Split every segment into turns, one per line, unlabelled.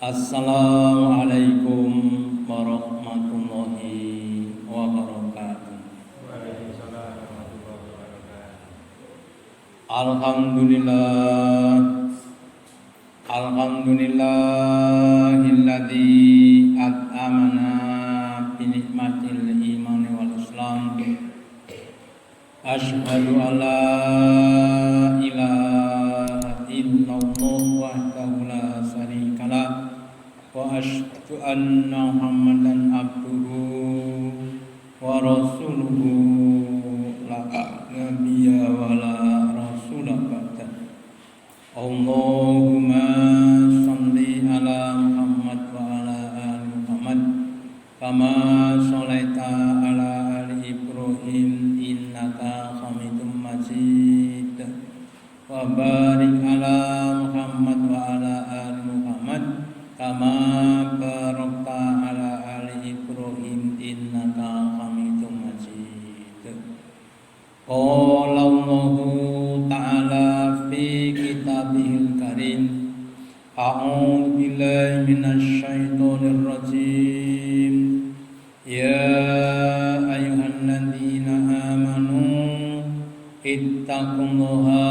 Assalamualaikum warahmatullahi wabarakatuh.
Waalaikumsalam warahmatullahi wabarakatuh.
Alhamdulillahilladzi at'amana bi nikmatil imani wal islam. Asyhadu alla ilaha illallah wahdahu la syarikalah wa asyhadu anna Muhammadan abduhu wa rasuluhu la nabiyya wa la rasula ba'da. Allahumma shalli ala Muhammad wa ala ali Muhammad kama shallaita ala ali Ibrahim innaka Hamidum Majid wa barik ala Muhammad wa ala ali Muhammad kama barakta ala ali Ibrahim innaka Hamidum Majid. Qala Allahu ta'ala fi kitabihil karim. A'udzu billahi minasy syaithanir rajim. Ya ayyuhalladzina amanu ittaqullaha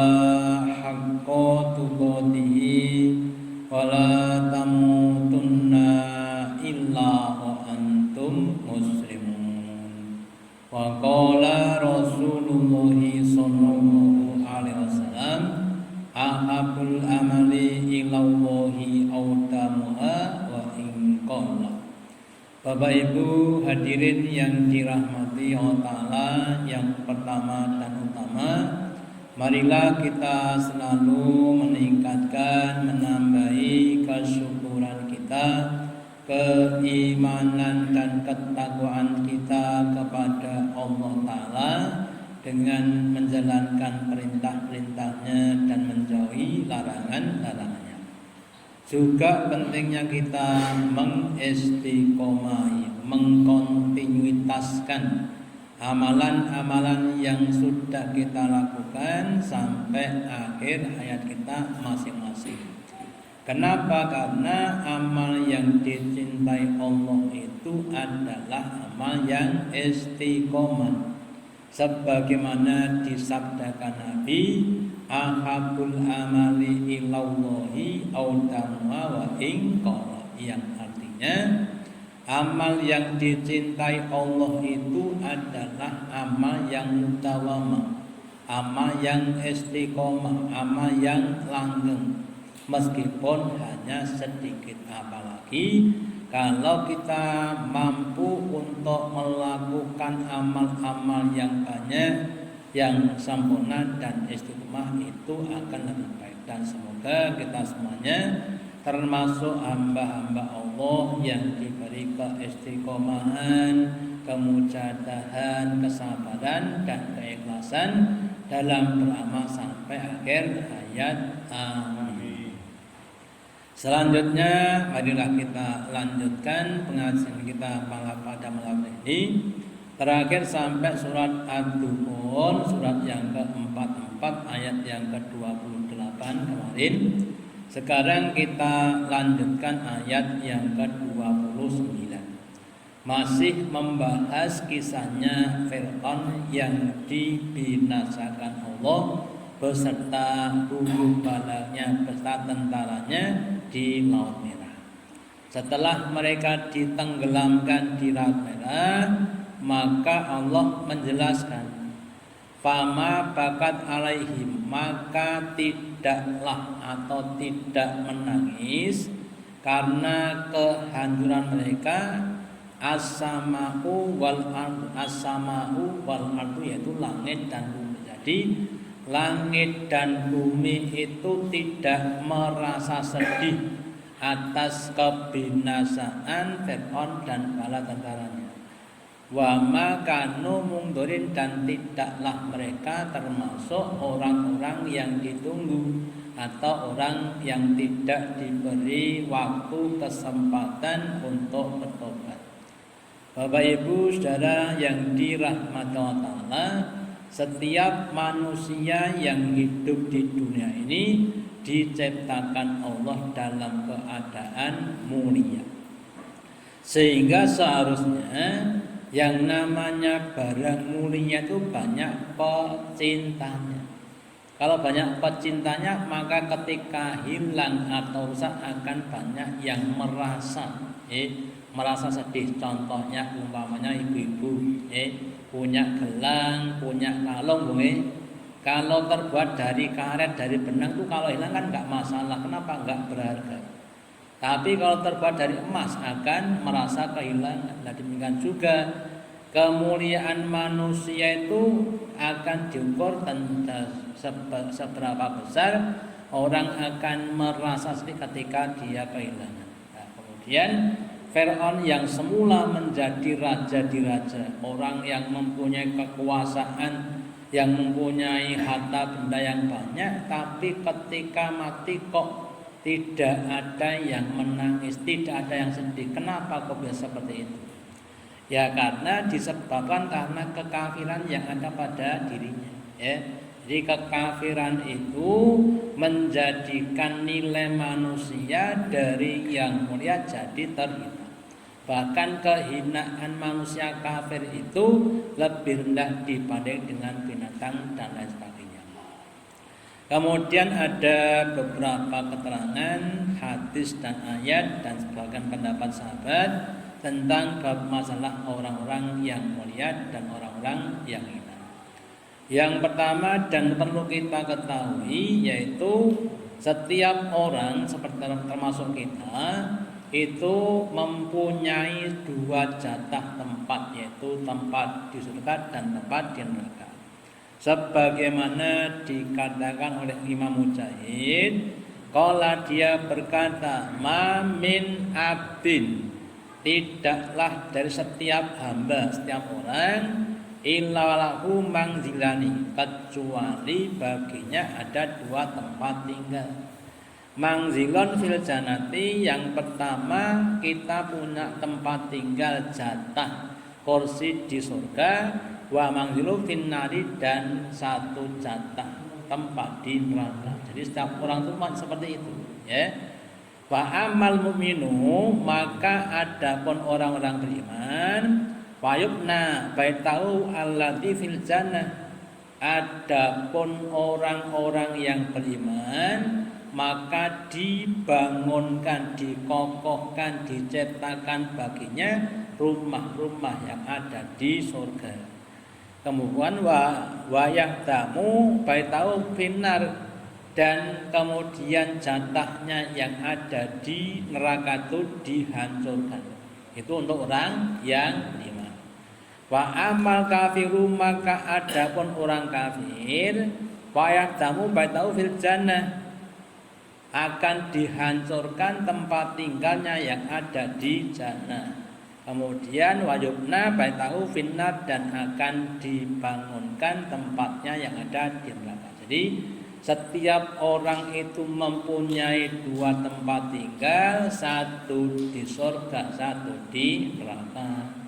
haqqa tuqatih wa la tamutunna illa wa antum muslimun. Wa qala Rasulullah sallallahu alaihi wasallam ahabul amali ilallahi awdamuha wa in qalla. Bapak Ibu hadirin yang dirahmati Allah Ta'ala, yang pertama dan utama, marilah kita selalu meningkatkan, menambahi kesyukuran kita, keimanan dan ketakwaan kita kepada Allah Ta'ala dengan menjalankan perintah-perintahnya dan menjauhi larangan-larangannya. Juga pentingnya kita mengistiqomahi, mengkontinuitaskan amalan-amalan yang sudah kita lakukan sampai akhir hayat kita masing-masing. Kenapa? Karena amal yang dicintai Allah itu adalah amal yang istiqomah. Sebagaimana disabdakan Nabi, ahabul amali ilallahi awdamuha wa in qalla, yang artinya amal yang dicintai Allah itu adalah amal yang mutawama, amal yang istiqomah, amal yang langgeng, meskipun hanya sedikit. Apalagi kalau kita mampu untuk melakukan amal-amal yang banyak, yang sempurna dan istiqomah, itu akan lebih baik. Dan semoga kita semuanya termasuk hamba-hamba Allah yang diberi keistiqomahan, kemujadahan, kesabaran dan keikhlasan dalam beramal sampai akhir hayat. Amin. Selanjutnya marilah kita lanjutkan pengajian kita pada malam ini. Terakhir sampai surat Ad-Dukhan, surat yang ke-44 ayat yang ke-28 kemarin. Sekarang kita lanjutkan ayat yang ke-29. Masih membahas kisahnya Fir'aun yang dibinasakan Allah beserta guru balanya, beserta tentaranya di Laut Merah. Setelah mereka ditenggelamkan di Laut Merah, maka Allah menjelaskan, fama bakat alaihim, maka tidaklah atau tidak menangis karena kehancuran mereka, as-sama'u wal ardu, as-sama'u wal ardu yaitu langit dan bumi. Jadi langit dan bumi itu tidak merasa sedih atas kebinasaan Fir'aun dan bala tentaranya. Wa ma kanu mungdorin, dan tidaklah mereka termasuk orang-orang yang ditunggu atau orang yang tidak diberi waktu kesempatan untuk bertobat. Bapak Ibu Saudara yang dirahmati Allah Ta'ala, setiap manusia yang hidup di dunia ini diciptakan Allah dalam keadaan mulia. Sehingga seharusnya yang namanya barang mulia itu banyak pecintanya. Kalau banyak pecintanya, maka ketika hilang atau rusak akan banyak yang merasa sedih. Contohnya umpamanya ibu-ibu punya gelang, punya kalung, kalau terbuat dari karet, dari benang tuh kalau hilang kan nggak masalah. Kenapa? Nggak berharga. Tapi kalau terbuat dari emas akan merasa kehilangan. Nah, demikian juga kemuliaan manusia itu akan diukur seberapa besar orang akan merasa sedih ketika dia kehilangan. Nah, kemudian Fir'aun yang semula menjadi raja di raja, orang yang mempunyai kekuasaan, yang mempunyai harta benda yang banyak, tapi ketika mati kok tidak ada yang menangis, tidak ada yang sedih. Kenapa kok bisa seperti itu? Ya karena disebabkan karena kekafiran yang ada pada dirinya. Jadi kekafiran itu menjadikan nilai manusia dari yang mulia jadi terhina. Bahkan kehinaan manusia kafir itu lebih rendah dibanding dengan binatang dan lain sebagainya. Kemudian ada beberapa keterangan hadis dan ayat dan sebagian pendapat sahabat tentang bab masalah orang-orang yang mulia dan orang-orang yang hina. Yang pertama dan perlu kita ketahui yaitu setiap orang seperti termasuk kita itu mempunyai dua jatah tempat, yaitu tempat di surga dan tempat di neraka. Sebagaimana dikatakan oleh Imam Mujahid, qala dia berkata, "Ma min abdin," tidaklah dari setiap hamba, setiap orang, illa lahu mangzilani, kecuali baginya ada dua tempat tinggal. Mangzilon fil janati, yang pertama kita punya tempat tinggal jatah kursi di surga, wa mangzilu fin nari, dan satu jatah tempat di neraka. Jadi setiap orang itu seperti itu, ya. Wa amal mu'minu, maka adapun orang-orang beriman, wa yubna baitahu allati fil jannah, adapun orang-orang yang beriman maka dibangunkan, dikokohkan, diciptakan baginya rumah-rumah yang ada di surga. Kemudian wayahdamu baitahu finnar, dan kemudian jatahnya yang ada di neraka itu dihancurkan. Itu untuk orang yang beriman. Wa amal kafiru, maka adapun orang kafir, wayahdamu baitahu fil jannah, akan dihancurkan tempat tinggalnya yang ada di jannah. Kemudian wajubna baitahu finnar, dan akan dibangunkan tempatnya yang ada di neraka. Jadi setiap orang itu mempunyai dua tempat tinggal, satu di surga, satu di neraka.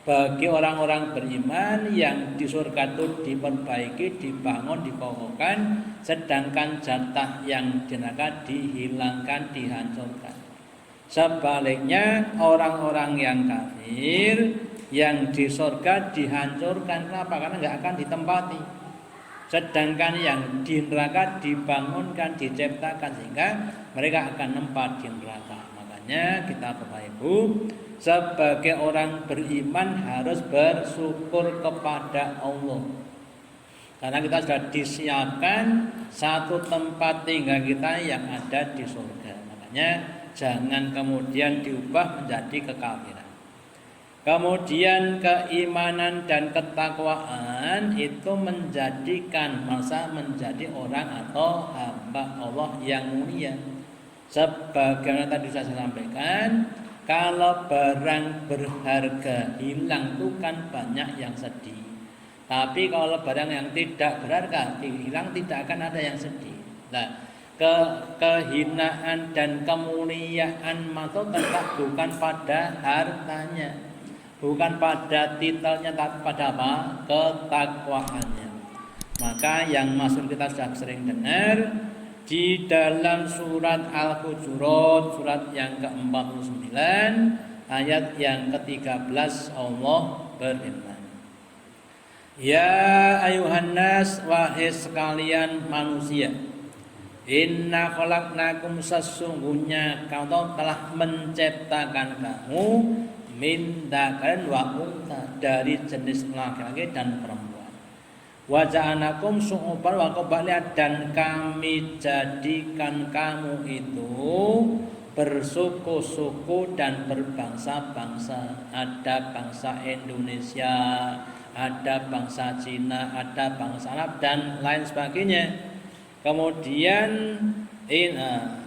Bagi orang-orang beriman yang di surga itu diperbaiki, dibangun, dikokohkan, sedangkan jatah yang di neraka dihilangkan, dihancurkan. Sebaliknya orang-orang yang kafir yang di surga dihancurkan. Kenapa? Karena nggak akan ditempati. Sedangkan yang di neraka dibangunkan, diciptakan, sehingga mereka akan nempat di neraka. Makanya kita Bapak Ibu sebagai orang beriman harus bersyukur kepada Allah, karena kita sudah disiapkan satu tempat tinggal kita yang ada di surga. Makanya jangan kemudian diubah menjadi kekafiran. Kemudian keimanan dan ketakwaan itu menjadikan masa menjadi orang atau hamba Allah yang mulia. Sebagaimana tadi saya sampaikan, kalau barang berharga hilang itu kan banyak yang sedih. Tapi kalau barang yang tidak berharga hilang, tidak akan ada yang sedih. Nah, kehinaan dan kemuliaan itu tetap bukan pada hartanya, bukan pada titelnya, tapi pada apa? Ketakwaannya. Maka yang masuk kita sudah sering dengar, di dalam surat Al-Hujurat surat yang ke-49 ayat yang ke-13 Allah berfirman, Ya ayuhan nas, wahai sekalian manusia, inna khalaqnakum, sesungguhnya kau telah menciptakan kamu min dzakarin wa untha, dari jenis laki-laki dan perempuan. Wa ja'alnakum syu'uban wa qabaila, dan kami jadikan kamu itu bersuku-suku dan berbangsa-bangsa. Ada bangsa Indonesia, ada bangsa Cina, ada bangsa Arab dan lain sebagainya. Kemudian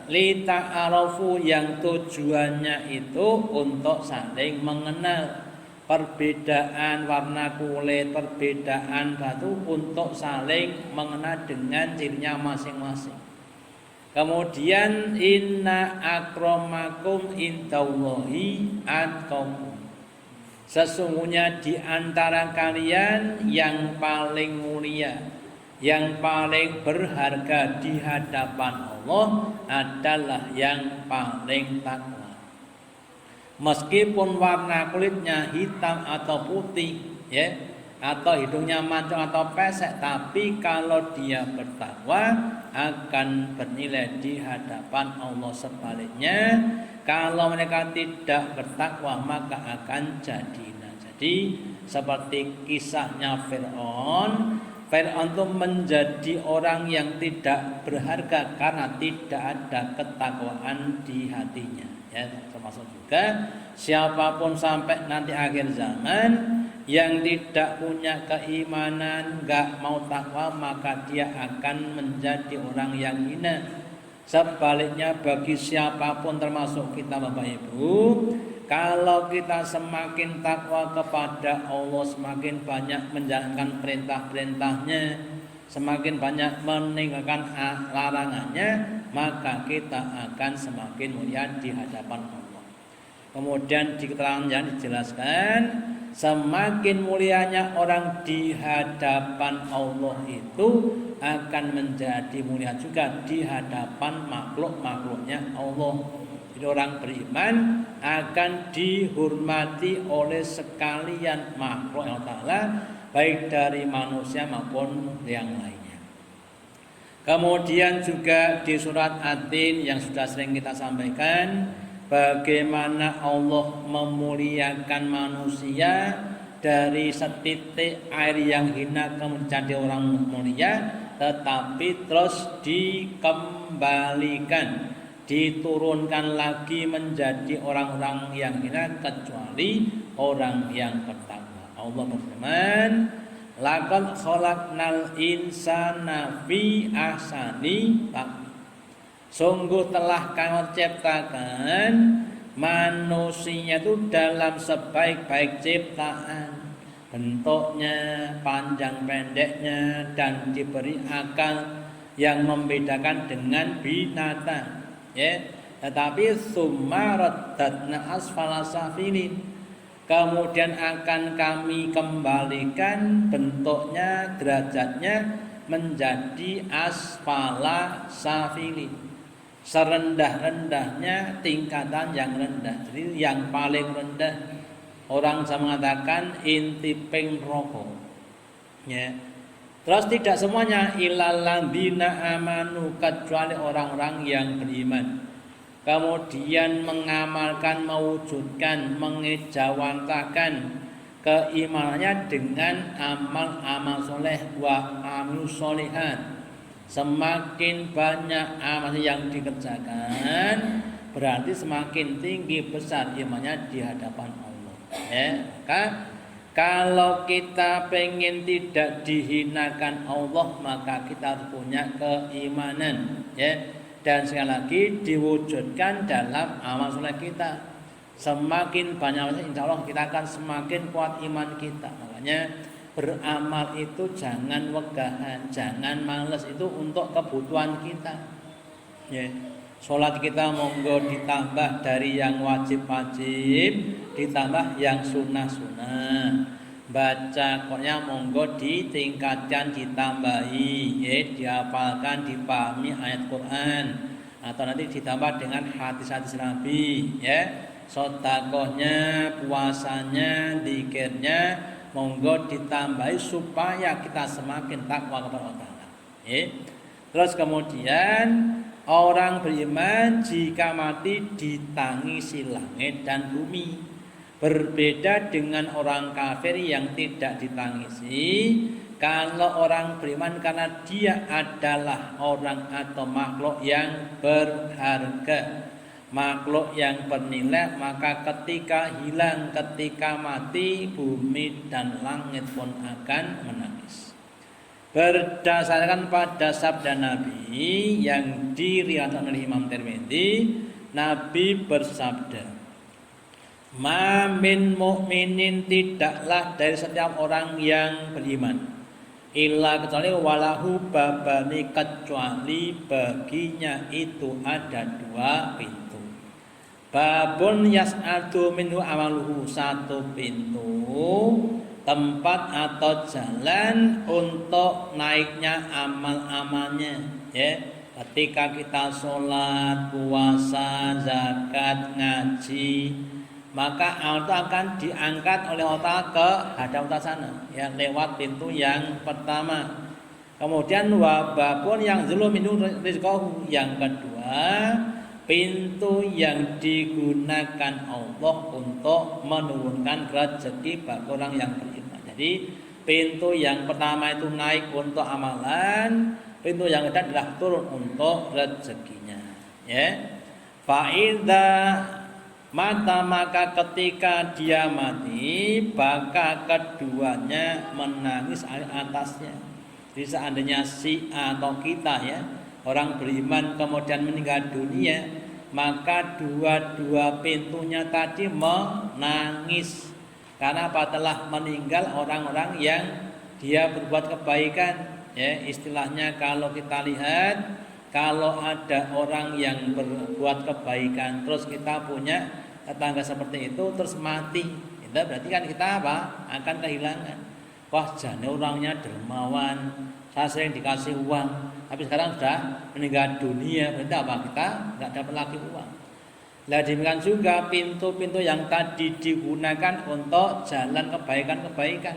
lita'arafu, yang tujuannya itu untuk saling mengenal. Perbedaan warna kulit, perbedaan batu, untuk saling mengenal dengan cirinya masing-masing. Kemudian inna akramakum indallahi atqakum, sesungguhnya di antara kalian yang paling mulia, yang paling berharga di hadapan Allah adalah yang paling takwa. Meskipun warna kulitnya hitam atau putih, ya, atau hidungnya mancung atau pesek, tapi kalau dia bertakwa akan bernilai di hadapan Allah. Sebaliknya, kalau mereka tidak bertakwa maka akan jadi hina. Jadi seperti kisahnya Fir'aun itu menjadi orang yang tidak berharga karena tidak ada ketakwaan di hatinya. Ya, termasuk juga siapapun sampai nanti akhir zaman yang tidak punya keimanan, enggak mau takwa, maka dia akan menjadi orang yang hina. Sebaliknya bagi siapapun termasuk kita Bapak Ibu, kalau kita semakin takwa kepada Allah, semakin banyak menjalankan perintah-perintahnya, semakin banyak meninggalkan larangannya, maka kita akan semakin mulia di hadapan Allah. Kemudian di keterangan yang dijelaskan, semakin mulianya orang di hadapan Allah itu akan menjadi mulia juga di hadapan makhluk-makhluknya Allah. Jadi orang beriman akan dihormati oleh sekalian makhluk Allah Ta'ala, baik dari manusia maupun yang lainnya. Kemudian juga di surat At-Tin yang sudah sering kita sampaikan, bagaimana Allah memuliakan manusia dari setitik air yang hina kemudian jadi orang mulia, tetapi terus dikembalikan, diturunkan lagi menjadi orang-orang yang hina kecuali orang yang bertakwa. Allah berfirman, laqad khalaqnal insana fi ahsani taqwim, sungguh telah kami ciptakan manusia itu dalam sebaik-baik ciptaan, bentuknya, panjang pendeknya, dan diberi akal yang membedakan dengan binatang, ya. Tetapi summa raddatna asfala safilin, kemudian akan kami kembalikan bentuknya, derajatnya menjadi asfala safilin, serendah-rendahnya tingkatan yang rendah. Jadi yang paling rendah, orang bisa mengatakan inti ping rokok, ya. Terus tidak semuanya, ilal ladzina amanu, kecuali orang-orang yang beriman, kemudian mengamalkan, mewujudkan, mengejawantakan keimanannya dengan amal-amal soleh wa amil solihat. Semakin banyak amal yang dikerjakan, berarti semakin tinggi besar imannya di hadapan Allah, ya. Maka kalau kita pengen tidak dihinakan Allah, maka kita harus punya keimanan, ya. Dan sekali lagi diwujudkan dalam amal soleh kita. Semakin banyak insya Allah kita akan semakin kuat iman kita. Makanya beramal itu jangan wegahan, jangan males, itu untuk kebutuhan kita, ya. Sholat kita monggo ditambah dari yang wajib-wajib, ditambah yang sunnah-sunnah. baca Qur'annya monggo ditingkatkan, ditambahi, ya, dihafalkan, dipahami ayat Quran, atau nanti ditambah dengan hadis-hadis Nabi, ya. Sedekahnya, puasanya, zikirnya monggo ditambahi supaya kita semakin takwa kepada Allah Ta'ala. Ya. Terus kemudian orang beriman jika mati ditangisi langit dan bumi. Berbeda dengan orang kafir yang tidak ditangisi. Kalau orang beriman karena dia adalah orang atau makhluk yang berharga, makhluk yang bernilai, maka ketika hilang, ketika mati, bumi dan langit pun akan menangis. Berdasarkan pada sabda Nabi yang diriwayatkan oleh Imam Tirmidzi, Nabi bersabda, "Ma min mu'minin, tidaklah dari setiap orang yang beriman, illa kecuali walahu babani, kecuali baginya itu ada dua pintu. Babun yas'adu minhu amaluhu, satu pintu tempat atau jalan untuk naiknya amal-amalnya, ya. Ketika kita sholat, puasa, zakat, ngaji, maka itu akan diangkat oleh otak ke hadapan sana, ya, lewat pintu yang pertama. Kemudian wababun yang zulum minhu rizqahu, yang kedua pintu yang digunakan Allah untuk menurunkan rezeki bagi orang yang beriman. Jadi pintu yang pertama itu naik untuk amalan, pintu yang kedua adalah turun untuk rezekinya, ya. Fa'idha maka ketika dia mati, maka keduanya menangis atasnya. Jadi seandainya si atau kita, ya, orang beriman kemudian meninggal dunia, maka dua-dua pintunya tadi menangis. Karena apa? Telah meninggal orang-orang yang dia berbuat kebaikan, ya. Istilahnya kalau kita lihat, kalau ada orang yang berbuat kebaikan terus kita punya tetangga seperti itu terus mati, itu berarti kan kita apa? Akan kehilangan. Wah, jane orangnya dermawan, saya sering dikasih uang, tapi sekarang sudah meninggal dunia, berarti apa? Kita nggak dapat lagi uang. Nah, demikian juga pintu-pintu yang tadi digunakan untuk jalan kebaikan-kebaikan.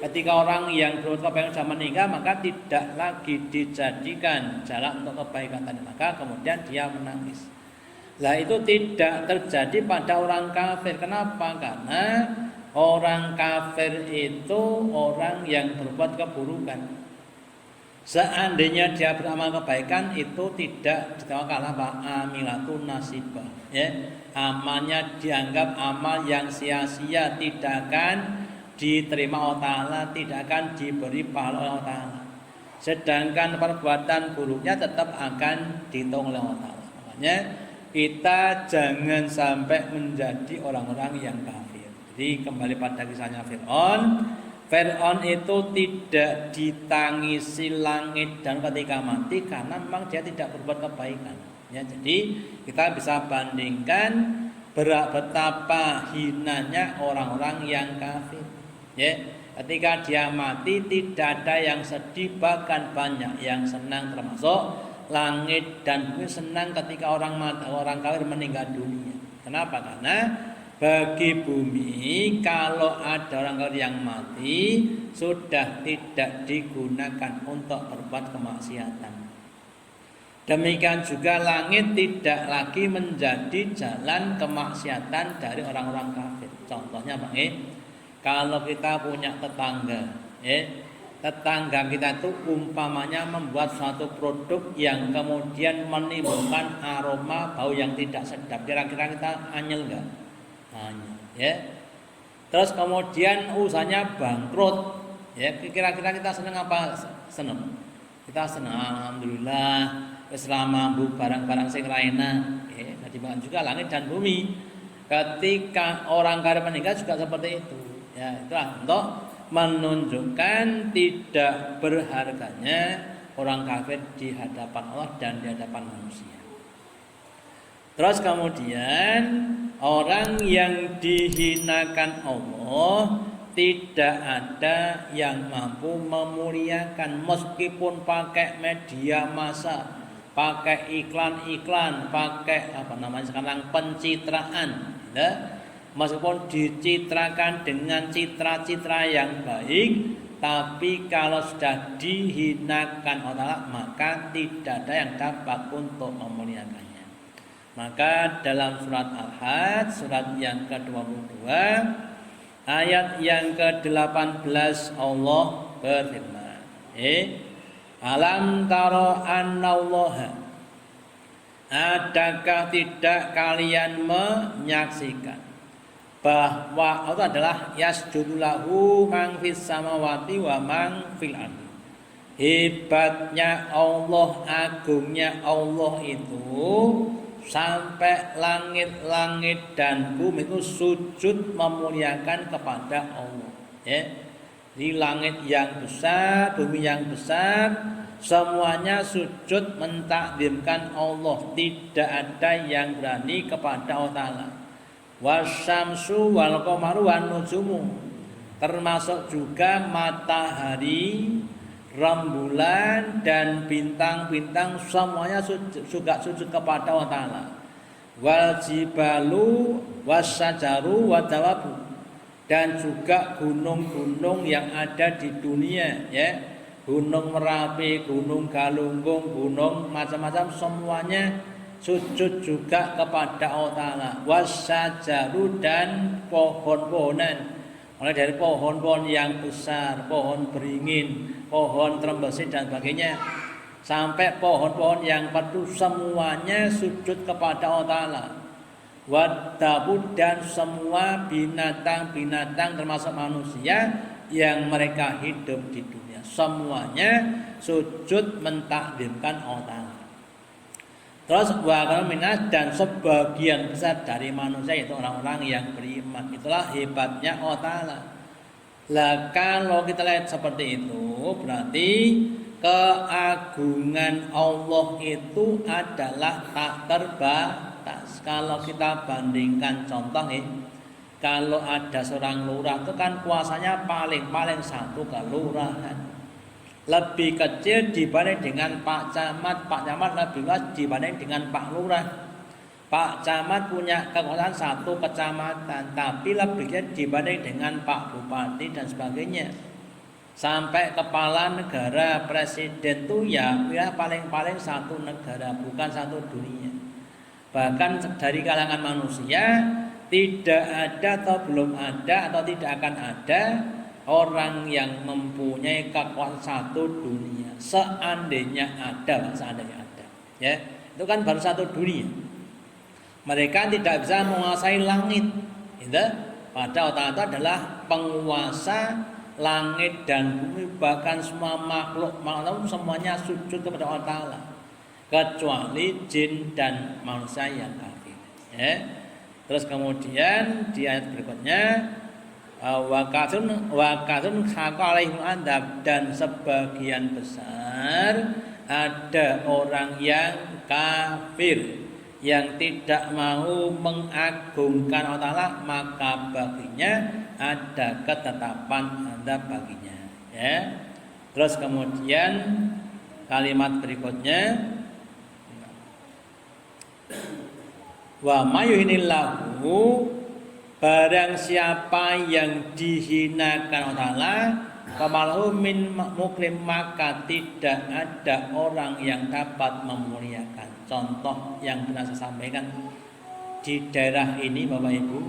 Ketika orang yang berbuat kebaikan sudah meninggal, maka tidak lagi dijadikan jalan untuk kebaikan tadi, maka kemudian dia menangis. Nah, itu tidak terjadi pada orang kafir. Kenapa? Karena orang kafir itu orang yang berbuat keburukan. Seandainya dia beramal kebaikan, itu tidak ditawakan apa? Amilatun nasibah, ya. Amalnya dianggap amal yang sia-sia, tidak akan diterima Allah Ta'ala, tidak akan diberi pahala Allah Ta'ala. Sedangkan perbuatan buruknya tetap akan dihitung oleh Allah Ta'ala. Makanya kita jangan sampai menjadi orang-orang yang kafir. Jadi kembali pada kisahnya Fir'aun. Fir'aun itu tidak ditangisi langit dan ketika mati karena memang dia tidak berbuat kebaikan, ya. Jadi kita bisa bandingkan betapa hinanya orang-orang yang kafir, ya. Ketika dia mati tidak ada yang sedih, bahkan banyak yang senang, termasuk langit dan bumi senang ketika orang kafir meninggal dunia. Kenapa? Karena bagi bumi kalau ada orang kafir yang mati sudah tidak digunakan untuk berbuat kemaksiatan. Demikian juga langit tidak lagi menjadi jalan kemaksiatan dari orang-orang kafir. Contohnya Bang, kalau kita punya tetangga, tetangga kita itu umpamanya membuat suatu produk yang kemudian menimbulkan aroma bau yang tidak sedap, kira-kira kita anyel enggak? Anyel, ya. Terus kemudian usahanya bangkrut, ya. Kira-kira kita senang apa? Senang. Kita senang, alhamdulillah, selama bu barang-barang sing raina, ya. Nah, juga langit dan bumi. Ketika orang kafir meninggal juga seperti itu, ya. Itulah untuk menunjukkan tidak berharganya orang kafir di hadapan Allah dan di hadapan manusia. Terus kemudian orang yang dihinakan Allah tidak ada yang mampu memuliakan meskipun pakai media massa, pakai iklan-iklan, pakai sekarang pencitraan, ya. Meskipun dicitrakan dengan citra-citra yang baik, tapi kalau sudah dihinakan Allah, maka tidak ada yang dapat untuk memuliakannya. Maka dalam surat Al-Hajj, surat yang ke-22, ayat yang ke-18 Allah berfirman, Alam taro annallaha, adakah tidak kalian menyaksikan bahwa Allah adalah yasjudulahu man fis samawati wa man fil ardi. Hebatnya Allah, agungnya Allah itu sampai langit-langit dan bumi itu sujud memuliakan kepada Allah, ya. Di langit yang besar, bumi yang besar, semuanya sujud mentakdirkan Allah. Tidak ada yang berani kepada Allah Ta'ala. Wasyamsu wal qamaru wan nujumu, termasuk juga matahari, rembulan dan bintang-bintang, semuanya juga sujud kepada Allah Ta'ala. Wal jibalu wasyajaru wadawabu, dan juga gunung-gunung yang ada di dunia, ya. Gunung Merapi, Gunung Galunggung, gunung macam-macam, semuanya sujud juga kepada Allah Ta'ala. Wasyajaru, dan pohon-pohonan, mulai dari pohon-pohon yang besar, pohon beringin, pohon trembesi dan sebagainya, sampai pohon-pohon yang batu, semuanya sujud kepada Allah Ta'ala. Wadabud, dan semua binatang-binatang termasuk manusia yang mereka hidup di dunia, semuanya sujud mentakdirkan Allah Ta'ala. Terus minas, dan sebagian besar dari manusia itu orang-orang yang beriman. Itulah hebatnya Allah Ta'ala. Lah kalau kita lihat seperti itu, berarti keagungan Allah itu adalah tak terbatas. Kalau kita bandingkan contoh nih, kalau ada seorang lurah itu kan kuasanya paling satu kelurahan, lebih kecil dibanding dengan Pak Camat. Pak Camat lebih luas dibanding dengan Pak Lurah. Pak Camat punya kekuasaan satu kecamatan, tapi lebih kecil dibanding dengan Pak Bupati dan sebagainya. Sampai kepala negara, presiden tuh ya paling satu negara, bukan satu dunia. Bahkan dari kalangan manusia tidak ada atau belum ada atau tidak akan ada orang yang mempunyai kekuasaan satu dunia. Seandainya ada, ya, itu kan baru satu dunia. Mereka tidak bisa menguasai langit, gitu. Padahal Allah Ta'ala adalah penguasa langit dan bumi, bahkan semua makhluk semuanya sujud kepada Allah Ta'ala, kecuali jin dan manusia yang kafir, ya. Terus kemudian di ayat berikutnya, wakatun khaqalaihul adab, dan sebagian besar ada orang yang kafir yang tidak mau mengagungkan Allah Ta'ala, maka baginya ada ketetapan adab baginya, ya. Terus kemudian kalimat berikutnya, wa mayuhinillahu, barang siapa yang dihinakan Allah Ta'ala, kamalahu min mukrim, maka tidak ada orang yang dapat memuliakan. Contoh yang pernah saya sampaikan, di daerah ini Bapak Ibu,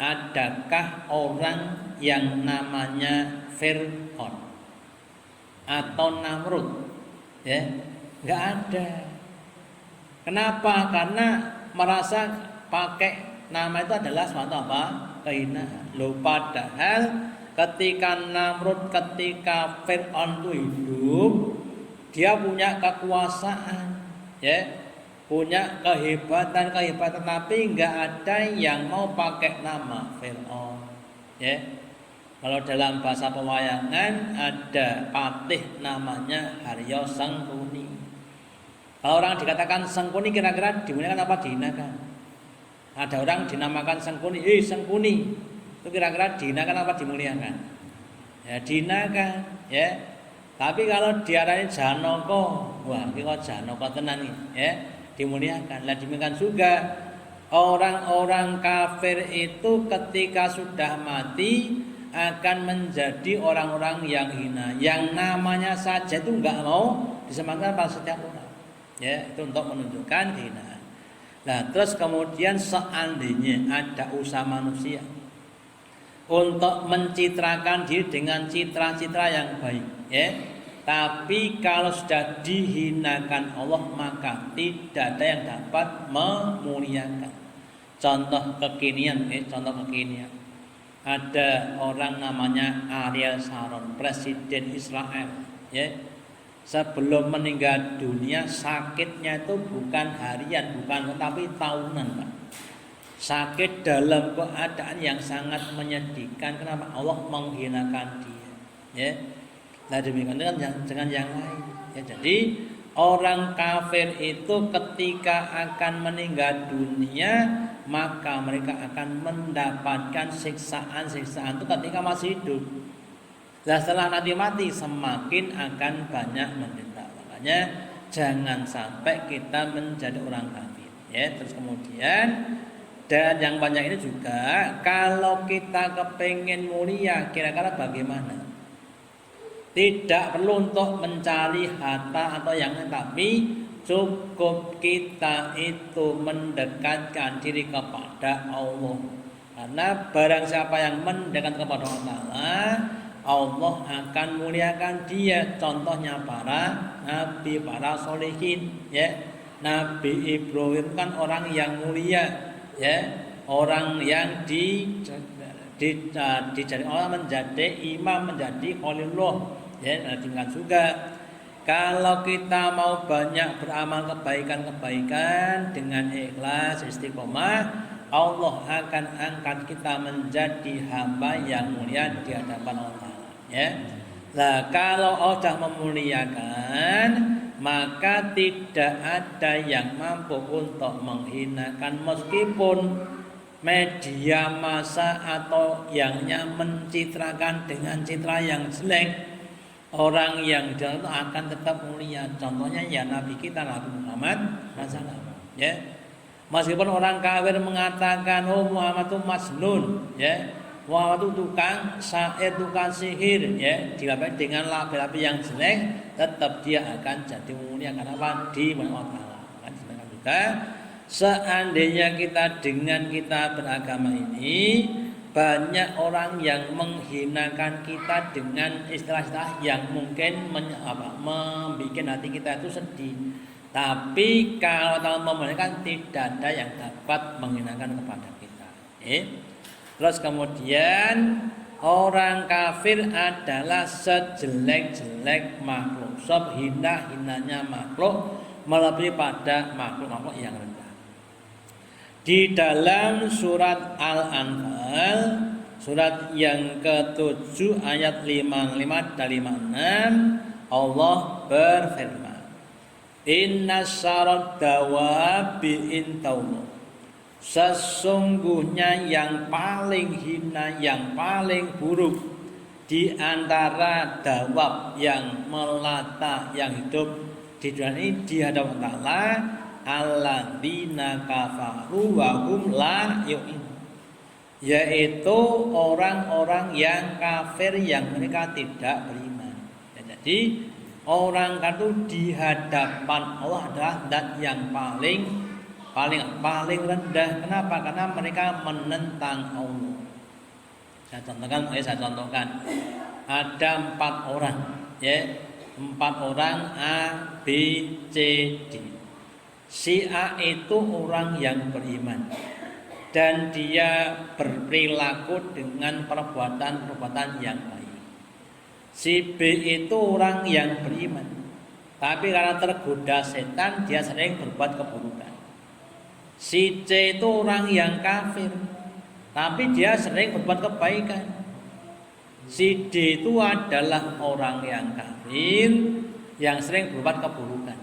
adakah orang yang namanya Fir'aun atau Namrud? Ya, nggak ada. Kenapa? Karena merasa pakai nama itu adalah suatu kehinaan. Loh, padahal ketika Namrud, ketika Fir'aun itu hidup, dia punya kekuasaan, ya, punya kehebatan, tapi nggak ada yang mau pakai nama Fir'aun, ya. Kalau dalam bahasa pewayangan ada patih namanya Haryo Sengkuni. Kalau orang dikatakan Sengkuni, kira-kira dimuliakan apa dihinakan? Ada orang dinamakan Sengkuni, Sengkuni, itu Itu kira-kira dihinakan apa dimuliakan? Ya dihinakan, ya. Tapi kalau diarani janaka, wah iki kok janaka tenan iki, ya, dimuliakan. Lah demikian juga orang-orang kafir itu ketika sudah mati akan menjadi orang-orang yang hina. Yang namanya saja itu enggak mau disematkan pada setiap orang. Ya, itu untuk menunjukkan kehinaan. Nah, terus kemudian seandainya ada usaha manusia untuk mencitrakan diri dengan citra-citra yang baik, ya. Tapi kalau sudah dihinakan Allah maka tidak ada yang dapat memuliakan. Contoh kekinian, contoh kekinian. Ada orang namanya Ariel Sharon, presiden Israel, ya. Sebelum meninggal dunia sakitnya itu bukan harian, bukan tapi tahunan, Pak. Sakit dalam keadaan yang sangat menyedihkan. Kenapa? Allah menghinakan dia, ya. Nah demikian dengan yang lain, ya. Jadi orang kafir itu ketika akan meninggal dunia maka mereka akan mendapatkan siksaan-siksaan itu ketika masih hidup. Nah setelah nanti mati semakin akan banyak menderita. Makanya jangan sampai kita menjadi orang kafir, ya. Terus kemudian dan yang banyak ini juga kalau kita kepengen mulia kira-kira bagaimana? Tidak perlu untuk mencari harta atau yang lain, tapi cukup kita itu mendekatkan diri kepada Allah. Karena barang siapa yang mendekat kepada Allah, Allah akan muliakan dia. Contohnya para nabi, para solihin, ya. Nabi Ibrahim kan orang yang mulia, ya, orang yang dijadikan orang menjadi imam, menjadi khalilullah, ya. Demikian juga kalau kita mau banyak beramal kebaikan-kebaikan dengan ikhlas istiqomah, Allah akan angkat kita menjadi hamba yang mulia di hadapan Allah, ya. Nah, kalau Allah memuliakan maka tidak ada yang mampu untuk menghinakan meskipun media massa atau yangnya mencitrakan dengan citra yang jelek. Orang yang itu akan tetap mulia. Contohnya ya Nabi kita Nabi Muhammad SAW, ya. Meskipun orang kafir mengatakan oh Muhammad itu majnun, ya, Muhammad itu tukang syair, tukang sihir, ya, dilapai dengan lapi-lapi yang jelek, tetap dia akan jadi mulia karena apa? Di Allah Taala. Kan sedangkan juga seandainya kita dengan kita beragama ini banyak orang yang menghinakan kita dengan istilah-istilah yang mungkin membuat hati kita itu sedih. Tapi kalau Allah memuliakan tidak ada yang dapat menghinakan kepada kita. Terus kemudian orang kafir adalah sejelek-jelek makhluk, sehina-hinanya makhluk melebihi pada makhluk-makhluk yang rendah. Di dalam surat Al-Anfal, surat yang ke-7 ayat 55 dan 56, Allah berfirman, Inna syarat dawabi intaumu, sesungguhnya yang paling hina, yang paling buruk di antara dawab yang melata, yang hidup di dunia ini di hadapan Allah, alladzina kafaru wa hum la yu'minun, yaitu orang-orang yang kafir yang mereka tidak beriman. Ya, jadi orang kafir di hadapan Allah adalah zat yang paling rendah. Kenapa? Karena mereka menentang Allah. Saya contohkan. Ada 4 orang, ya, 4 orang A, B, C, D. Si A itu orang yang beriman dan dia berperilaku dengan perbuatan-perbuatan yang baik. Si B itu orang yang beriman, tapi karena tergoda setan dia sering berbuat keburukan. Si C itu orang yang kafir, tapi dia sering berbuat kebaikan. Si D itu adalah orang yang kafir yang sering berbuat keburukan.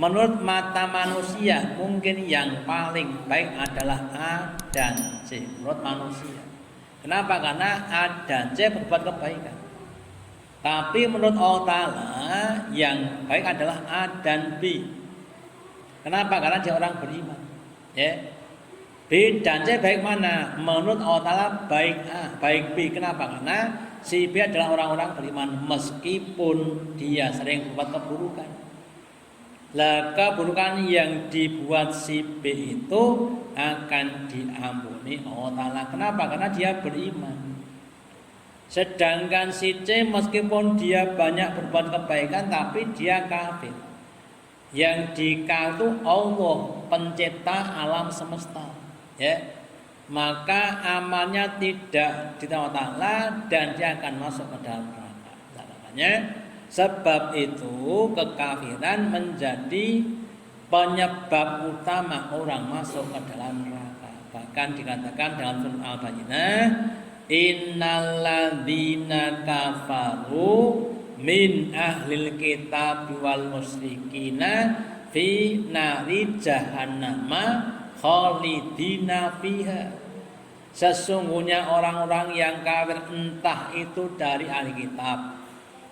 Menurut mata manusia mungkin yang paling baik adalah A dan C menurut manusia. Kenapa? Karena A dan C berbuat kebaikan. Tapi menurut Allah Ta'ala yang baik adalah A dan B. Kenapa? Karena dia orang beriman. Ya. B dan C baik mana? Menurut Allah Ta'ala baik A, baik B. Kenapa? Karena si B adalah orang-orang beriman meskipun dia sering berbuat keburukan. Lah keburukan yang dibuat si B itu akan diampuni Allah Ta'ala. Kenapa? Karena dia beriman. Sedangkan si C meskipun dia banyak berbuat kebaikan tapi dia kafir. Yang dikafir Allah pencipta alam semesta, ya. Maka amalnya tidak diterima Ta'ala dan dia akan masuk ke dalam neraka. Nah, makanya sebab itu kekafiran menjadi penyebab utama orang masuk ke dalam neraka. Bahkan dikatakan dalam surah Al-Baqarah, innalladzina kafaru min ahlil kitab wal musyrikina fi nari jahannama khalidina fiha. Sesungguhnya orang-orang yang kafir entah itu dari ahli kitab,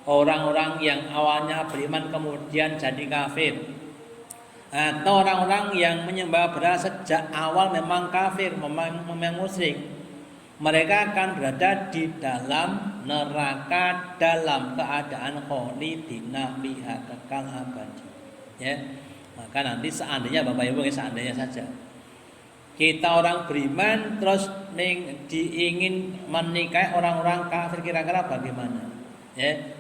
orang-orang yang awalnya beriman kemudian jadi kafir, atau orang-orang yang menyembah berhala sejak awal memang kafir, memang musyrik, mereka akan berada di dalam neraka dalam keadaan khalidina fiha, kekal abadi. Ya. Maka nanti seandainya Bapak Ibu, seandainya saja kita orang beriman terus diingin menikahi orang-orang kafir, kira-kira bagaimana? Ya.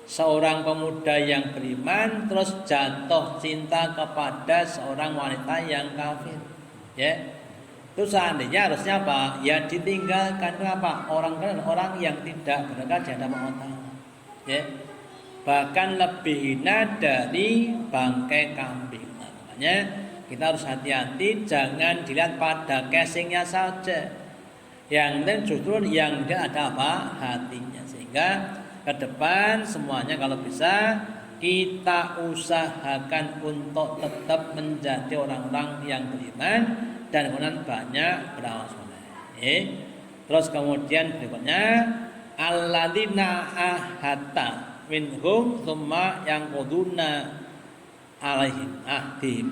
Seorang pemuda yang beriman terus jatuh cinta kepada seorang wanita yang kafir. Ya. Itu seandainya harusnya apa? Ya ditinggalkan. Kenapa? Orang yang tidak berada di hadapan Allah. Ya. Bahkan lebih hina dari bangkai kambing. Nah, makanya kita harus hati-hati, jangan dilihat pada casingnya saja. Yang penting justru yang dia ada apa? Hatinya. Sehingga ke depan semuanya kalau bisa kita usahakan untuk tetap menjadi orang-orang yang beriman dan kemudian banyak beramal soleh. Terus kemudian berikutnya alladzina ahata minhum tsumma yanquduna alaihim ahdihim,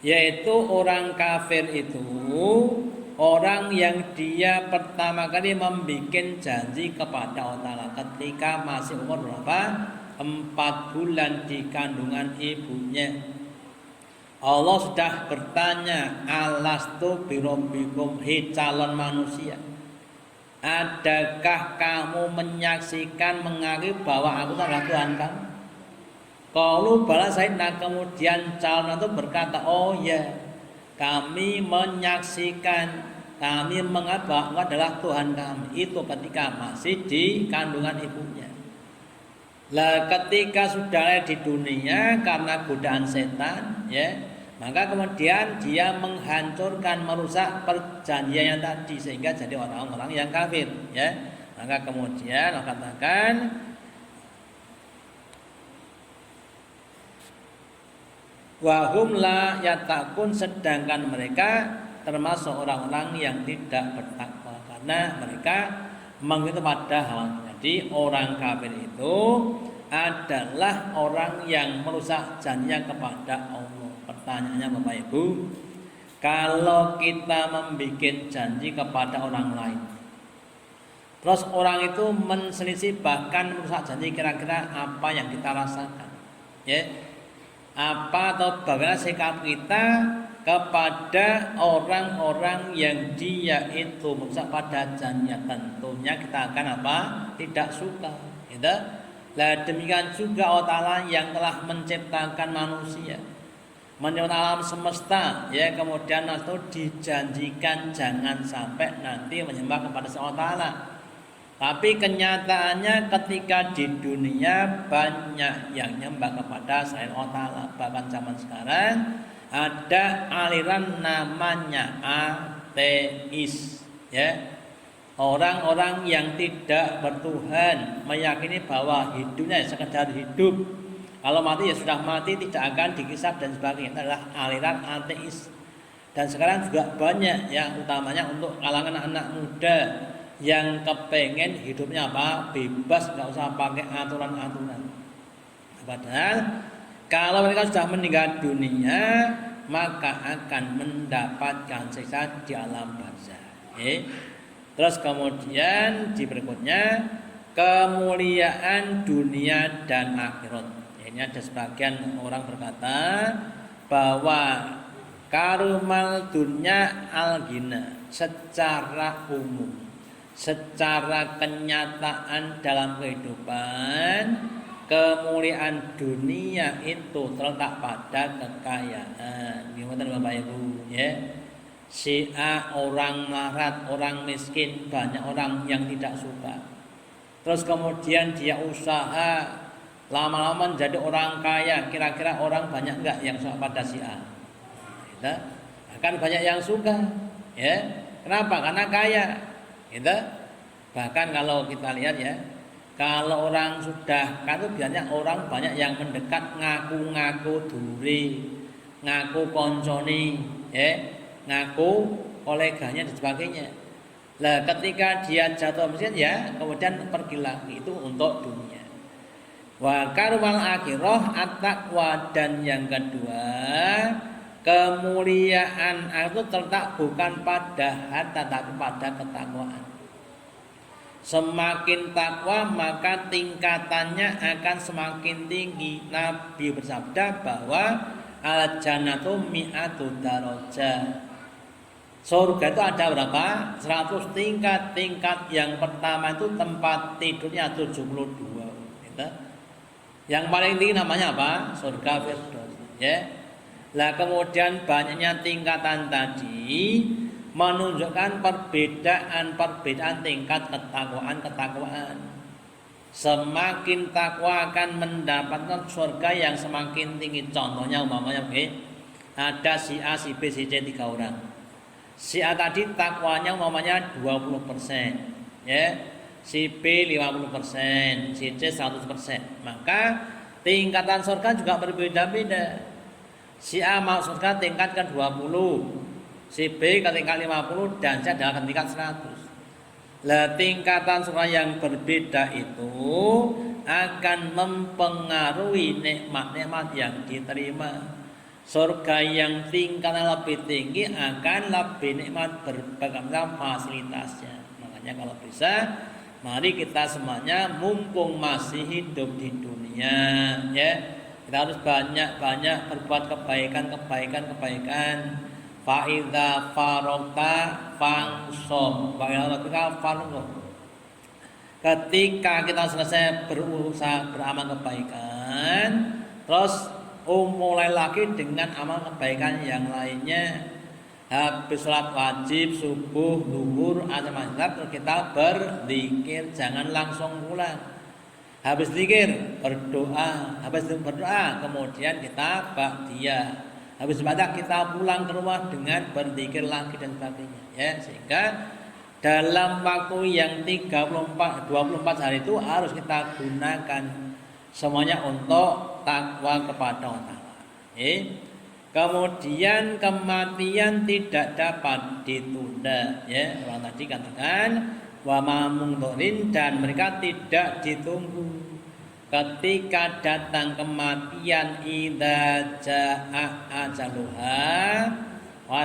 yaitu orang kafir itu orang yang dia pertama kali membuat janji kepada Allah Ta'ala ketika masih umur berapa? 4 bulan di kandungan ibunya. Allah sudah bertanya, alastu birabbikum, hei calon manusia, adakah kamu menyaksikan mengakui bahwa aku adalah Tuhan kamu? Qalu bala sayyidina, kemudian calon itu berkata, oh ya, kami menyaksikan, kami mengakui bahwa aku adalah Tuhan kami. Itu ketika masih di kandungan ibunya. Lah ketika sudah di dunia karena godaan setan, ya, maka kemudian dia menghancurkan, merusak perjanjian yang tadi sehingga jadi orang-orang yang kafir, ya. Maka kemudian Allah katakan wahum la yatakun, sedangkan mereka termasuk orang-orang yang tidak bertakwa karena mereka mengikuti pada hawa. Jadi orang kafir itu adalah orang yang merusak janjinya kepada Allah. Pertanyaannya Bapak Ibu, kalau kita membuat janji kepada orang lain, terus orang itu menselisih bahkan merusak janji, kira-kira apa yang kita rasakan? Ya, apa atau bagaimana sikap kita kepada orang-orang yang dia itu merusak pada janjinya? Tentunya kita akan apa? Tidak suka. Gitu? Lah demikian juga Allah Ta'ala yang telah menciptakan manusia, menciptakan alam semesta, ya, kemudian itu dijanjikan jangan sampai nanti menyembah kepada Allah Ta'ala. Tapi kenyataannya ketika di dunia banyak yang menyembah kepada selain Allah Ta'ala. Bahkan zaman sekarang ada aliran namanya ateis, ya. Orang-orang yang tidak bertuhan, meyakini bahwa hidupnya sekedar hidup, kalau mati ya sudah mati, tidak akan dihisab dan sebagainya. Itu adalah aliran ateis. Dan sekarang juga banyak, ya, utamanya untuk kalangan anak muda yang kepengen hidupnya apa? Bebas, nggak usah pakai aturan-aturan. Padahal kalau mereka sudah meninggal dunia, maka akan mendapatkan siksa di alam barzakh. Terus kemudian di berikutnya kemuliaan dunia dan akhirat. Ini ada sebagian orang berkata bahwa karumal dunya al-ghina secara umum, secara kenyataan dalam kehidupan, kemuliaan dunia itu terletak pada kekayaan. Gimana Bapak Ibu ya? Si A orang melarat, orang miskin, banyak orang yang tidak suka. Terus kemudian dia usaha, lama-lama menjadi orang kaya. Kira-kira orang banyak enggak yang suka pada si A? Gitu. Akan banyak yang suka, ya. Kenapa? Karena kaya. Gitu. Bahkan kalau kita lihat ya, kalau orang sudah kan biasanya orang banyak yang mendekat ngaku-ngaku duri, ngaku konconi, ya. Ngaku koleganya dan sebagainya. Lah ketika dia jatuh miskin ya kemudian pergi lagi itu untuk dunia. Wa karwal akhirah at-taqwa, dan yang kedua kemuliaan itu terletak bukan pada harta tapi pada ketakwaan. Semakin takwa maka tingkatannya akan semakin tinggi. Nabi bersabda bahwa al-jannatu mi'atu darajah. Surga itu ada berapa? 100 tingkat. Tingkat yang pertama itu tempat tidurnya 72 gitu. Yang paling tinggi namanya apa? Surga Firdaus ya. Lah kemudian banyaknya tingkatan tadi menunjukkan perbedaan tingkat ketakwaan. Semakin takwa akan mendapatkan surga yang semakin tinggi. Contohnya umpamanya ada si A, si B, si C 3 orang. Si A tadi takwanya umpamanya 20%, ya. Si B 50%, si C 100%. Maka tingkatan surga juga berbeda-beda. Si A masuk surga tingkat ke 20, si B ke tingkat 50 dan C adalah tingkat 100. Lah tingkatan surga yang berbeda itu akan mempengaruhi nikmat-nikmat yang diterima. Surga yang tingkatnya lebih tinggi akan lebih nikmat berbagai macam fasilitasnya. Makanya kalau bisa, mari kita semuanya mumpung masih hidup di dunia, ya kita harus banyak-banyak berbuat kebaikan. Fa'idza faragta fangsom, wa'idza faragta. Ketika kita selesai berusaha beramal kebaikan, terus mulai lagi dengan amal kebaikan yang lainnya. Habis sholat wajib, subuh, zuhur, asar, maghrib, terus kita berzikir, jangan langsung pulang. Habis zikir berdoa, kemudian kita ba'diyah. Habis ibadah kita pulang ke rumah dengan berzikir lagi dan sebagainya. Ya, sehingga dalam waktu yang 24 hari itu harus kita gunakan semuanya untuk takwa kepada Allah. Kemudian kematian tidak dapat ditunda, ya. Orang tadi katakan wa mamungdorin, dan mereka tidak ditunggu. Ketika datang kematian idza jaa ajaluha wa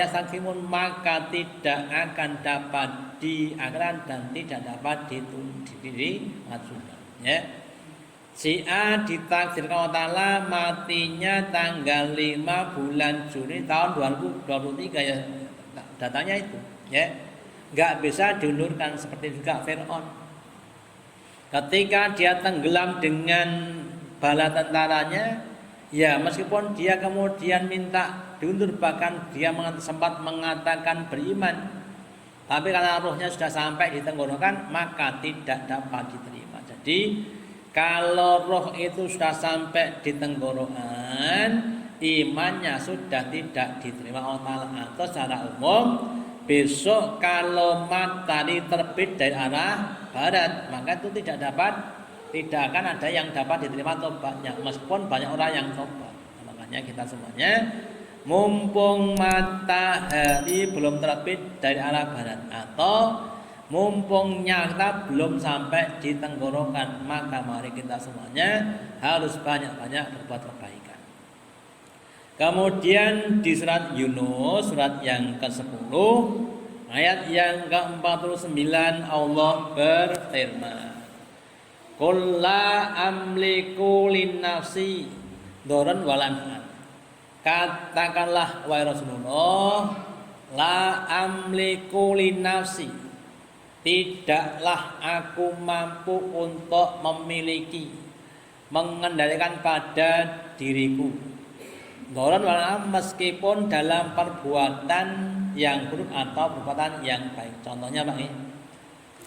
sakimun, maka tidak akan dapat diangkat dan tidak dapat dimaksudkan, ya. Si A ditakdirkan Allah Ta'ala matinya tanggal 5 bulan Juni tahun 2023 ya, datanya itu ya. Enggak bisa diulurkan seperti juga Fir'aun. Ketika dia tenggelam dengan bala tentaranya, ya meskipun dia kemudian minta diundur, bahkan dia sempat mengatakan beriman, tapi karena rohnya sudah sampai di tenggorokan maka tidak dapat diterima. Jadi kalau roh itu sudah sampai di tenggorokan, imannya sudah tidak diterima Allah Ta'ala. Atau secara umum, besok kalau matahari terbit dari arah barat, maka itu tidak akan ada yang dapat diterima tobatnya, meskipun banyak orang yang tobat. Nah, makanya kita semuanya, mumpung matahari belum terbit dari arah barat atau Mumpung nyata belum sampai di tenggorokan, maka mari kita semuanya harus banyak-banyak berbuat kebaikan. Kemudian di surat Yunus, surat yang ke-10, ayat yang ke-49, Allah berfirman, Qul la amliku linnafsi doron walan. Katakanlah wahai Rasulullah, la amliku linnafsi, tidaklah aku mampu untuk memiliki, mengendalikan pada diriku doron walan, meskipun dalam perbuatan yang buruk atau perbuatan yang baik. Contohnya Pak,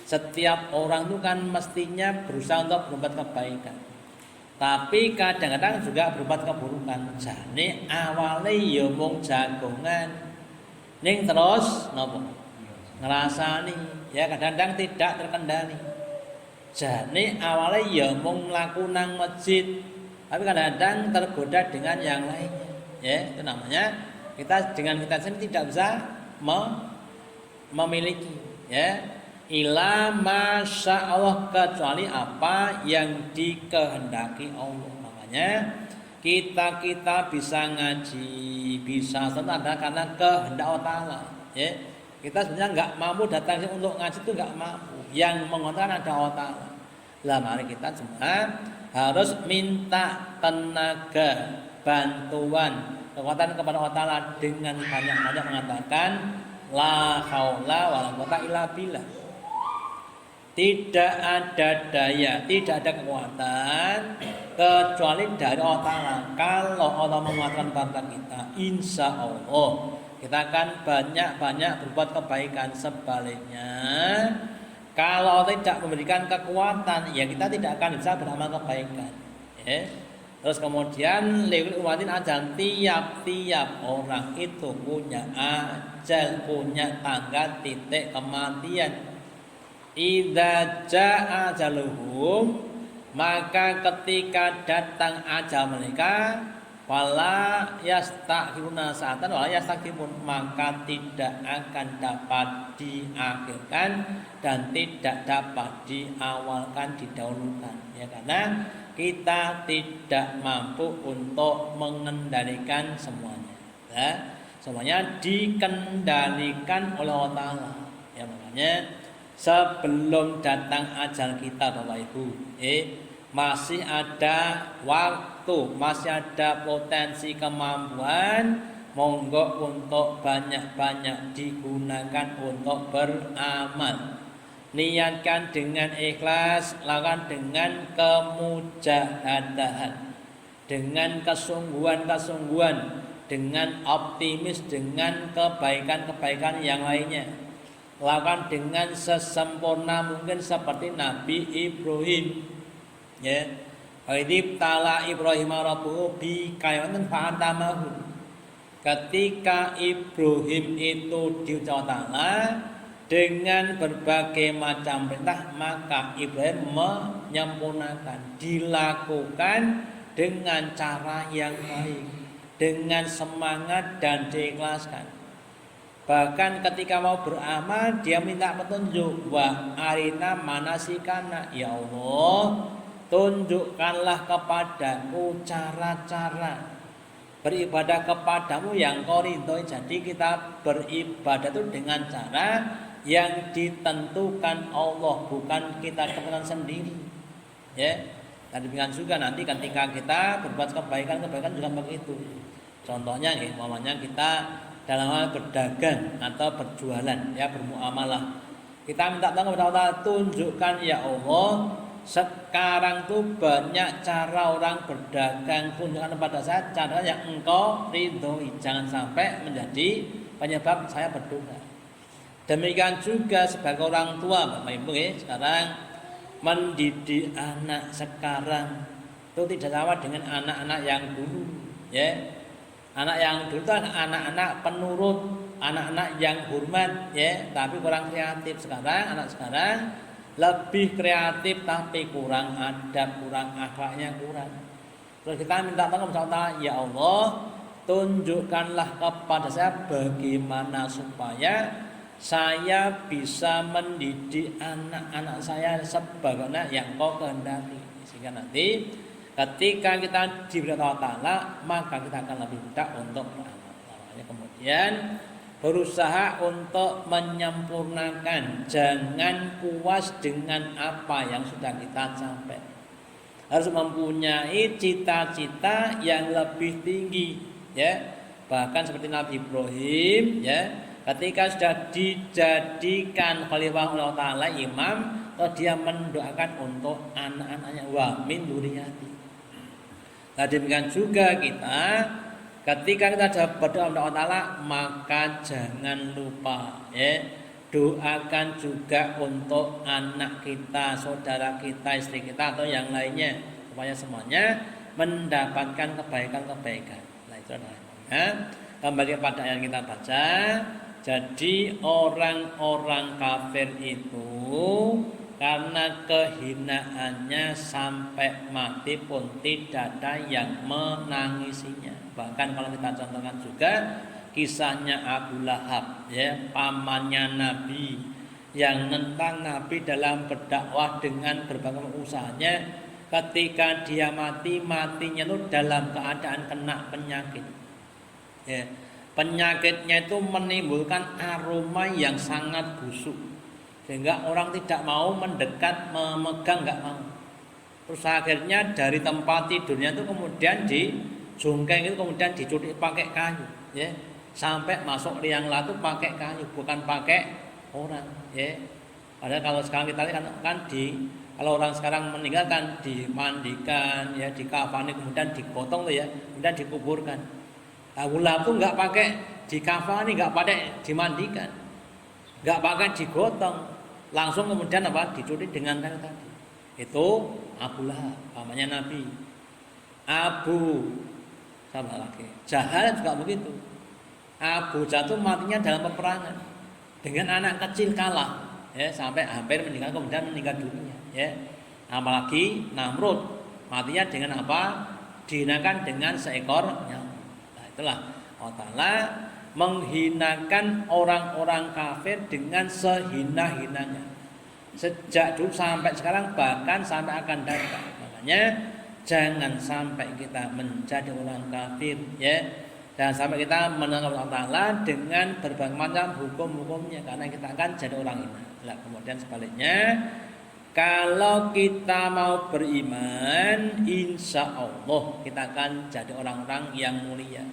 setiap orang itu kan mestinya berusaha untuk berbuat kebaikan, tapi kadang-kadang juga berbuat keburukan. Jane awale ya mung jagongan, ning terus napa? Ngrasani, ya kadang-kadang tidak terkendali. Jane awale ya mung mlaku nang masjid, tapi kadang-kadang tergoda dengan yang lainnya. Ya, itu namanya kita dengan kita sendiri tidak bisa memiliki, ya. Ila masya Allah, kecuali apa yang dikehendaki Allah. Makanya kita bisa ngaji, bisa sholat adalah karena kehendak Allah Ta'ala, ya. Kita sebenarnya nggak mampu datang untuk ngaji, itu nggak mampu. Yang mengatakan ada Allah Ta'ala. Lah mari kita semua harus minta tenaga, bantuan, kekuatan kepada Allah Ta'ala dengan banyak-banyak mengatakan la haula wala quwwata illa billah. Tidak ada daya, tidak ada kekuatan kecuali dari Allah Ta'ala. Kalau Allah menguatkan bangsa kita, insya Allah kita akan banyak-banyak berbuat kebaikan. Sebaliknya, kalau tidak memberikan kekuatan, ya kita tidak akan bisa beramal kebaikan. Ya. Terus kemudian lewat umatin ajal, tiap-tiap orang itu punya ajal, punya tangga titik kematian. Idza jaa ajaluhum, maka ketika datang ajal mereka, wala yastakhiruna sa'atan wala yastakhirun, maka tidak akan dapat diakhirkan dan tidak dapat diawalkan, didahulukan, ya, karena kita tidak mampu untuk mengendalikan semuanya, ya. Semuanya dikendalikan oleh Allah Ta'ala, ya. Makanya sebelum datang ajal kita Bapak Ibu, masih ada waktu, masih ada potensi kemampuan, monggo untuk banyak-banyak digunakan untuk beramal. Niatkan dengan ikhlas, lakukan dengan kemujahadahan, dengan kesungguhan-kesungguhan, dengan optimis, dengan kebaikan-kebaikan yang lainnya. Lakukan dengan sesempurna mungkin seperti Nabi Ibrahim, ya. Idib tala Ibrahim rabbuhu bi kayatan fa'atamahu. Ketika Ibrahim itu diucap Ta'ala dengan berbagai macam perintah, maka Ibrahim menyempurnakan, dilakukan dengan cara yang baik, dengan semangat dan diikhlaskan. Bahkan ketika mau beramal, dia minta petunjuk, wa arina manasikana, ya Allah, tunjukkanlah kepadaku cara-cara beribadah kepadamu yang kau ridhoi. Jadi kita beribadah itu dengan cara yang ditentukan Allah, bukan kita tentukan sendiri, ya. Dan demikian juga nanti ketika kita berbuat kebaikan juga begitu. Contohnya, umpamanya kita dalam hal berdagang atau berjualan, ya, bermuamalah, kita minta tolong kepada Allah, tunjukkan ya Allah, sekarang tuh banyak cara orang berdagang, tunjukkan kepada saya cara yang engkau ridhoi, jangan sampai menjadi penyebab saya berdosa. Demikian juga sebagai orang tua Bapak Ibu, sekarang mendidik anak sekarang itu tidak sama dengan anak-anak yang dulu, ya. Anak yang dulu itu anak-anak penurut, anak-anak yang hormat, ya, tapi kurang kreatif. Sekarang anak sekarang lebih kreatif tapi kurang adab, kurang akhlaknya kurang. Terus kita minta tolong kepada Allah, ya Allah, tunjukkanlah kepada saya bagaimana supaya saya bisa mendidik anak-anak saya sebagaimana yang kau kehendaki. Sehingga nanti ketika kita diberi Allah Ta'ala, maka kita akan lebih mudah untuk beramal. Kemudian berusaha untuk menyempurnakan, jangan puas dengan apa yang sudah kita capai. Harus mempunyai cita-cita yang lebih tinggi, ya. Bahkan seperti Nabi Ibrahim, ya, ketika sudah dijadikan khalifah Allah Ta'ala imam, dia mendoakan untuk anak-anaknya, wa min dzurriyyati. Nah, demikian juga kita ketika kita berdoa kepada Allah Ta'ala, maka jangan lupa, ya, doakan juga untuk anak kita, saudara kita, istri kita atau yang lainnya, supaya semuanya mendapatkan kebaikan-kebaikan. Nah, itu adalah kembali pada ayat yang kita baca. Jadi orang-orang kafir itu karena kehinaannya sampai mati pun tidak ada yang menangisinya. Bahkan kalau kita contohkan juga kisahnya Abu Lahab, ya, pamannya Nabi yang nentang Nabi dalam berdakwah dengan berbagai usahanya. Ketika dia matinya itu dalam keadaan kena penyakit, ya. Penyakitnya itu menimbulkan aroma yang sangat busuk, sehingga orang tidak mau mendekat, memegang, nggak mau. Terus akhirnya dari tempat tidurnya itu kemudian dijungkeng, itu kemudian diculik pakai kayu, ya. Sampai masuk liang laut pakai kayu, bukan pakai orang, ya. Padahal kalau sekarang kita lihat kan kalau orang sekarang meninggal kan dimandikan, ya, dikafani, kemudian digotong tuh, ya, kemudian dikuburkan. Abu Lahab tuh nggak pakai dikafani, nggak pakai dimandikan, nggak pakai digotong, langsung kemudian diculik dengan kayu tadi. Itu Abu Lahab, pamannya Nabi. Abu sama lagi Jahal juga begitu. Abu Jahal matinya dalam peperangan dengan anak kecil kalah, ya, sampai hampir meninggal, kemudian meninggal dunia, ya. Apalagi Namrud matinya dengan apa? Dihinakan dengan seekor nyamuk. Nah, itulah Allah Ta'ala menghinakan orang-orang kafir dengan sehina-hinanya sejak dulu sampai sekarang, bahkan sampai akan datang. Makanya jangan sampai kita menjadi orang kafir, ya. Jangan sampai kita menangkap Allah Ta'ala dengan berbagai macam hukum-hukumnya, karena kita akan jadi orang hina. Nah, kemudian sebaliknya, kalau kita mau beriman, insya Allah kita akan jadi orang-orang yang mulia.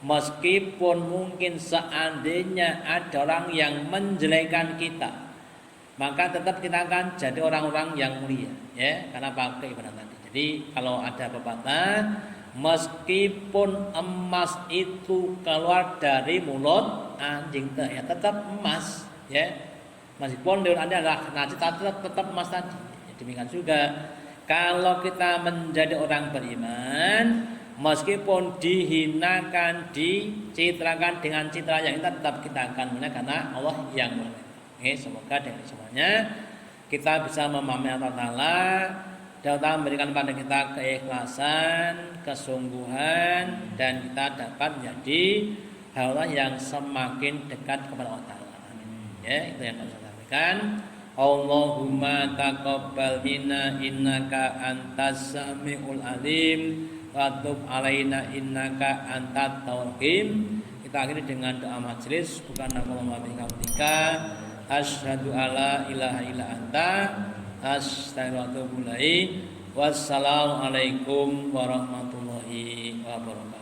Meskipun mungkin seandainya ada orang yang menjelekkan kita, maka tetap kita akan jadi orang-orang yang mulia, ya, karena pakai ibadah tadi. Jadi kalau ada pepatah, meskipun emas itu keluar dari mulut anjing, ya tetap emas, ya. Meskipun dia adalah najis, tetap emas tadi. Demikian juga kalau kita menjadi orang beriman, meskipun dihinakan, dicitrakan dengan citra yang tetap kita akan mulia karena Allah yang mulia. Oke, semoga dari semuanya kita bisa memahami Allah Ta'ala, dan Allah memberikan pada kita keikhlasan, kesungguhan, dan kita dapat menjadi hamba yang semakin dekat kepada Allah Ta'ala. Amin. Ya, itu yang harus kita sampaikan. Allahumma taqabbal minna innaka antas samiul alim wa tub alaina innaka antat tawwabur rahim. Kita akhiri dengan doa majelis. Subhanallahumma wa bihamdika asyhadu alla ilaha illa anta astaghfiruka wa atubu ilaik. Wassalamualaikum warahmatullahi wabarakatuh.